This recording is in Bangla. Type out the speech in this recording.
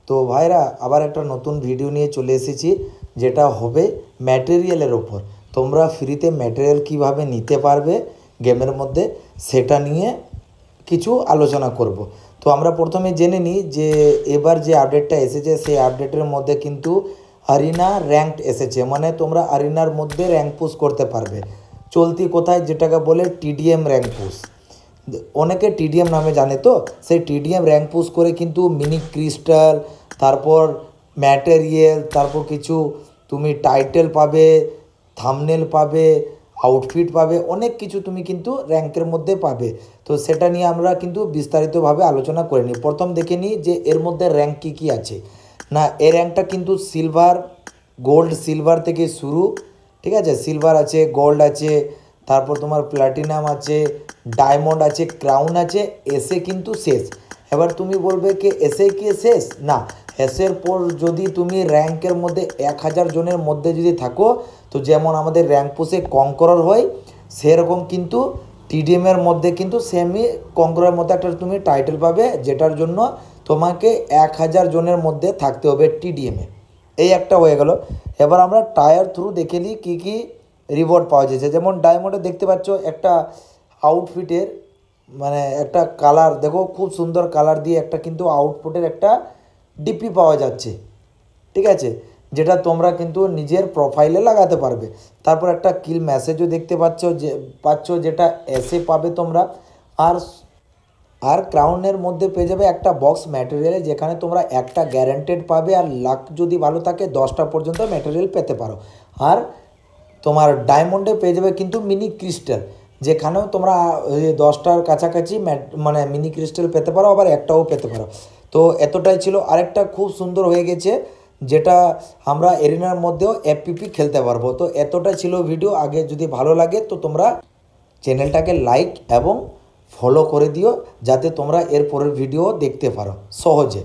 তো ভাইরা আবার একটা নতুন ভিডিও নিয়ে চলে এসেছি, যেটা হবে ম্যাটেরিয়ালের ওপর। তোমরা ফ্রিতে ম্যাটেরিয়াল কিভাবে নিতে পারবে গেমের মধ্যে, সেটা নিয়ে কিছু আলোচনা করব। তো আমরা প্রথমে জেনে নিই যে এবার যে আপডেটটা এসেছে সেই আপডেটের মধ্যে কিন্তু আরিনা র্যাঙ্কড এসেছে, মানে তোমরা আরিনার মধ্যে র্যাঙ্ক পুশ করতে পারবে। চলতি কোথায় যেটাকে বলে টিডিএম র্যাঙ্ক পুশ, অনেকে টিডিএম নামে জানে। তো সেই টিডিএম র্যাঙ্ক পুশ করে কিন্তু মিনি ক্রিস্টাল, তারপর ম্যাটেরিয়াল, তারপর কিছু তুমি টাইটেল পাবে, থাম্বনেল পাবে, আউটফিট পাবে, অনেক কিছু তুমি কিন্তু র্যাঙ্কের মধ্যে পাবে। তো সেটা নিয়ে আমরা কিন্তু বিস্তারিতভাবে আলোচনা করে নিই। প্রথম দেখে নিই যে এর মধ্যে র্যাঙ্ক কী কী আছে। না, এই র্যাঙ্কটা কিন্তু সিলভার, গোল্ড, সিলভার থেকে শুরু, ঠিক আছে। সিলভার আছে, গোল্ড আছে, তারপর তোমার প্ল্যাটিনাম আছে, ডায়মন্ড আছে, ক্রাউন আছে, এসে কিন্তু শেষ। এবার তুমি বলবে কি এসে কি শেষ? না, এসের পর যদি তুমি র্যাঙ্কের মধ্যে 1000 জনের মধ্যে যদি থাকো, তো যেমন আমাদের র্যাঙ্ক পুশে কঙ্করর হয়, সেরকম কিন্তু টিডিএমের মধ্যে কিন্তু সেমি কঙ্করের মধ্যে একটা তুমি টাইটেল পাবে, যেটার জন্য তোমাকে 1000 জনের মধ্যে থাকতে হবে টিডিএমে। এই একটা হয়ে গেল। এবার আমরা টায়ার থ্রু দেখে নিই কী কী রিওয়ার্ড পাওয়া যাচ্ছে। যেমন ডায়মন্ডে দেখতে পাচ্ছ একটা আউটফিটের মানে একটা কালার, দেখো খুব সুন্দর কালার দিয়ে একটা কিন্তু আউটফিটের একটা ডিপি পাওয়া যাচ্ছে, ঠিক আছে, যেটা তোমরা কিন্তু নিজের প্রোফাইলে লাগাতে পারবে। তারপর একটা কিল মেসেজও দেখতে পাচ্ছ যেটা এসে পাবে তোমরা। আর আর ক্রাউনের মধ্যে পেয়ে যাবে একটা বক্স ম্যাটেরিয়ালে, যেখানে তোমরা একটা গ্যারান্টেড পাবে, আর লাক যদি ভালো থাকে 10টা পর্যন্ত ম্যাটেরিয়াল পেতে পারো। আর তোমার ডায়মন্ডে পেয়ে যাবে কিন্তু মিনি ক্রিস্টাল, যেখানেও তোমরা 10টার কাছাকাছি মানে মিনি ক্রিস্টাল পেতে পারো, আবার একটাও পেতে পারো। তো এতটাই ছিল। আরেকটা খুব সুন্দর হয়ে গেছে, যেটা আমরা এরিনার মধ্যেও এফপিপি খেলতে পারবো। তো এতটাই ছিল ভিডিও। আগে যদি ভালো লাগে তো তোমরা চ্যানেলটাকে লাইক এবং ফলো করে দিও, যাতে তোমরা এর পরের ভিডিও দেখতে পারো সহজে।